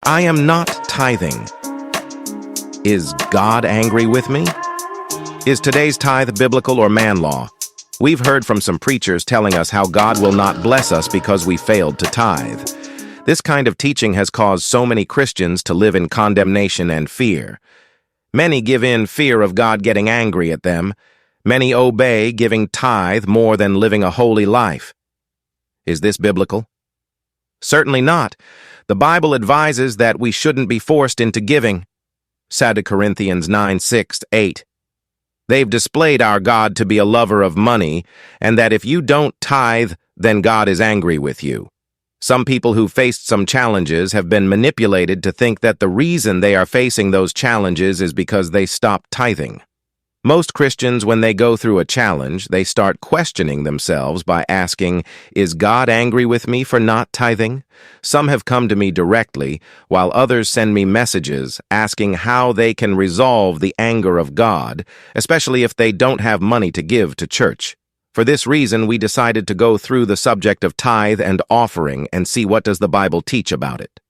I am not tithing. Is God angry with me? Is today's tithe biblical or man law? We've heard from some preachers telling us how God will not bless us because we failed to tithe. This kind of teaching has caused so many Christians to live in condemnation and fear. Many give in fear of God getting angry at them. Many obey giving tithe more than living a holy life. Is this biblical? Certainly not. The Bible advises that we shouldn't be forced into giving. 2 Corinthians 9:6-8. They've displayed our God to be a lover of money, and that if you don't tithe, then God is angry with you. Some people who faced some challenges have been manipulated to think that the reason they are facing those challenges is because they stopped tithing. Most Christians, when they go through a challenge, they start questioning themselves by asking, is God angry with me for not tithing? Some have come to me directly, while others send me messages asking how they can resolve the anger of God, especially if they don't have money to give to church. For this reason, we decided to go through the subject of tithe and offering and see what does the Bible teach about it.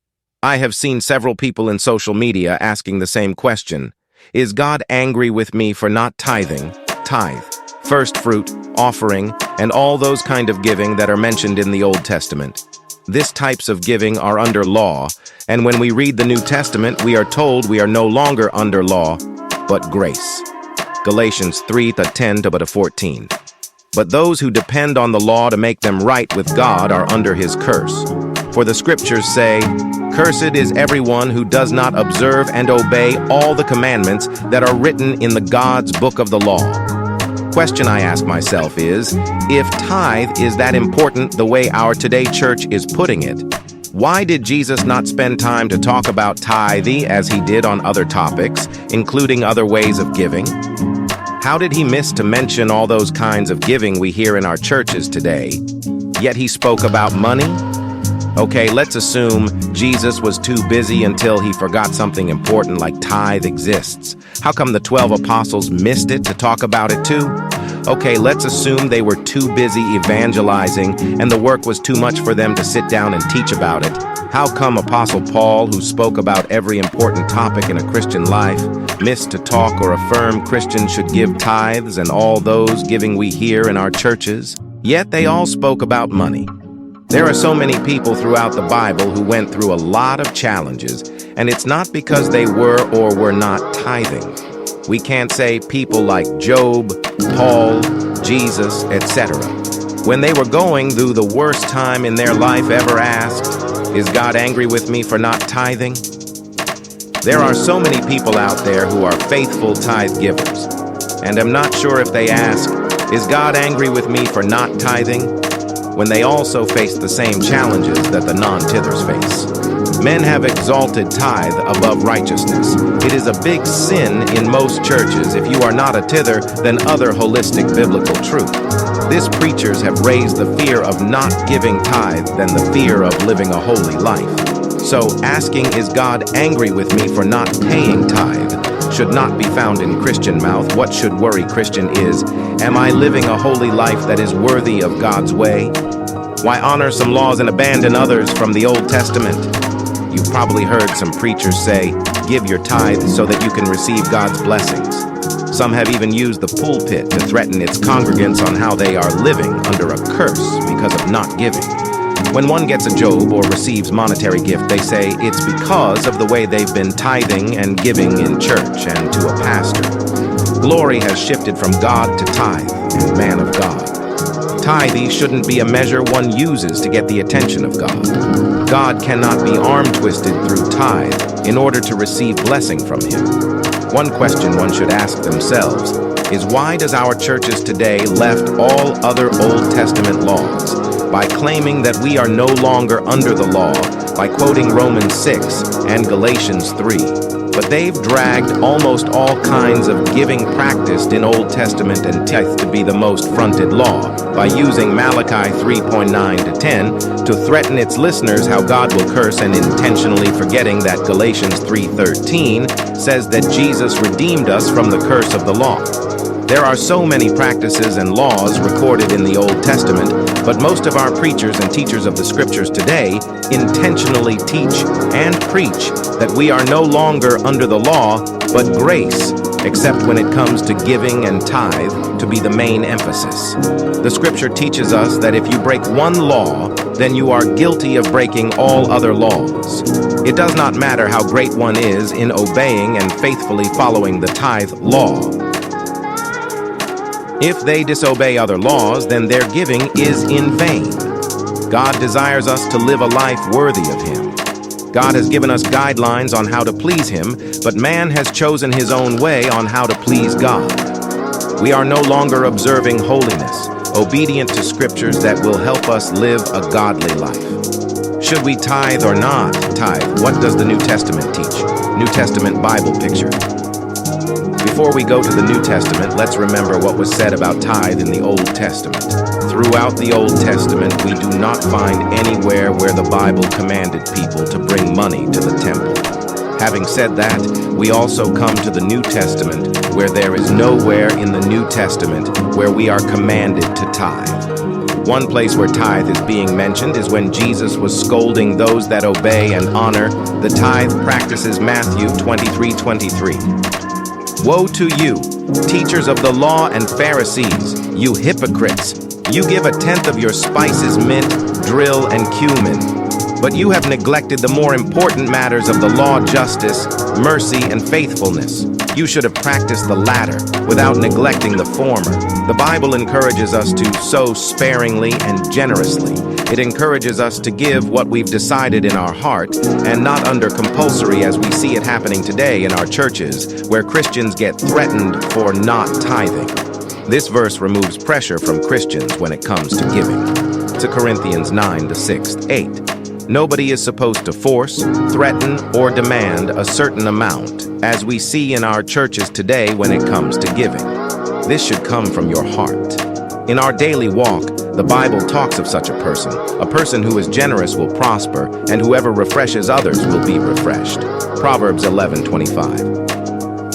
I have seen several people in social media asking the same question. Is God angry with me for not tithing? Tithe, first fruit, offering, and all those kind of giving that are mentioned in the Old Testament. These types of giving are under law, and when we read the New Testament, we are told we are no longer under law, but grace. Galatians 3:10-14. But those who depend on the law to make them right with God are under his curse. For the scriptures say, "Cursed is everyone who does not observe and obey all the commandments that are written in the God's book of the law." Question I ask myself is, if tithe is that important the way our Today Church is putting it, why did Jesus not spend time to talk about tithing as he did on other topics, including other ways of giving? How did he miss to mention all those kinds of giving we hear in our churches today? Yet he spoke about money? Okay, let's assume Jesus was too busy until he forgot something important like tithe exists. How come the 12 apostles missed it to talk about it too? Okay, let's assume they were too busy evangelizing and the work was too much for them to sit down and teach about it. How come Apostle Paul, who spoke about every important topic in a Christian life, missed to talk or affirm Christians should give tithes and all those giving we hear in our churches? Yet they all spoke about money. There are so many people throughout the Bible who went through a lot of challenges, and it's not because they were or were not tithing. We can't say people like Job, Paul, Jesus, etc. When they were going through the worst time in their life ever asked, "Is God angry with me for not tithing?" There are so many people out there who are faithful tithe givers, and I'm not sure if they ask, "Is God angry with me for not tithing?" when they also face the same challenges that the non-tithers face. Men have exalted tithe above righteousness. It is a big sin in most churches if you are not a tither than other holistic biblical truth. These preachers have raised the fear of not giving tithe than the fear of living a holy life. So asking, "Is God angry with me for not paying tithe?" should not be found in Christian mouth. What should worry Christian is, am I living a holy life that is worthy of God's way? Why honor some laws and abandon others from the Old Testament? You've probably heard some preachers say, "Give your tithe so that you can receive God's blessings." Some have even used the pulpit to threaten its congregants on how they are living under a curse because of not giving. When one gets a job or receives monetary gift, they say it's because of the way they've been tithing and giving in church and to a pastor. Glory has shifted from God to tithe and man of God. Tithing shouldn't be a measure one uses to get the attention of God. God cannot be arm-twisted through tithe in order to receive blessing from him. One question one should ask themselves is, why does our churches today left all other Old Testament laws by claiming that we are no longer under the law by quoting Romans 6 and Galatians 3? But they've dragged almost all kinds of giving practiced in Old Testament and tithe to be the most fronted law by using Malachi 3:9-10 to threaten its listeners how God will curse, and intentionally forgetting that Galatians 3:13 says that Jesus redeemed us from the curse of the law. There are so many practices and laws recorded in the Old Testament, but most of our preachers and teachers of the Scriptures today intentionally teach and preach that we are no longer under the law, but grace, except when it comes to giving and tithe to be the main emphasis. The Scripture teaches us that if you break one law, then you are guilty of breaking all other laws. It does not matter how great one is in obeying and faithfully following the tithe law. If they disobey other laws, then their giving is in vain. God desires us to live a life worthy of Him. God has given us guidelines on how to please Him, but man has chosen his own way on how to please God. We are no longer observing holiness, obedient to scriptures that will help us live a godly life. Should we tithe or not tithe? What does the New Testament teach? New Testament Bible picture. Before we go to the New Testament, let's remember what was said about tithe in the Old Testament. Throughout the Old Testament, we do not find anywhere where the Bible commanded people to bring money to the temple. Having said that, we also come to the New Testament, where there is nowhere in the New Testament where we are commanded to tithe. One place where tithe is being mentioned is when Jesus was scolding those that obey and honor the tithe practices. Matthew 23:23. Woe to you, teachers of the law and Pharisees, you hypocrites! You give a tenth of your spices, mint, dill, and cumin, but you have neglected the more important matters of the law: justice, mercy, and faithfulness. You should have practiced the latter without neglecting the former. The Bible encourages us to sow sparingly and generously. It encourages us to give what we've decided in our heart and not under compulsory, as we see it happening today in our churches, where Christians get threatened for not tithing. This verse removes pressure from Christians when it comes to giving. 2 Corinthians 9:6-8. Nobody is supposed to force, threaten, or demand a certain amount, as we see in our churches today when it comes to giving. This should come from your heart. In our daily walk, the Bible talks of such a person. A person who is generous will prosper, and whoever refreshes others will be refreshed. Proverbs 11:25.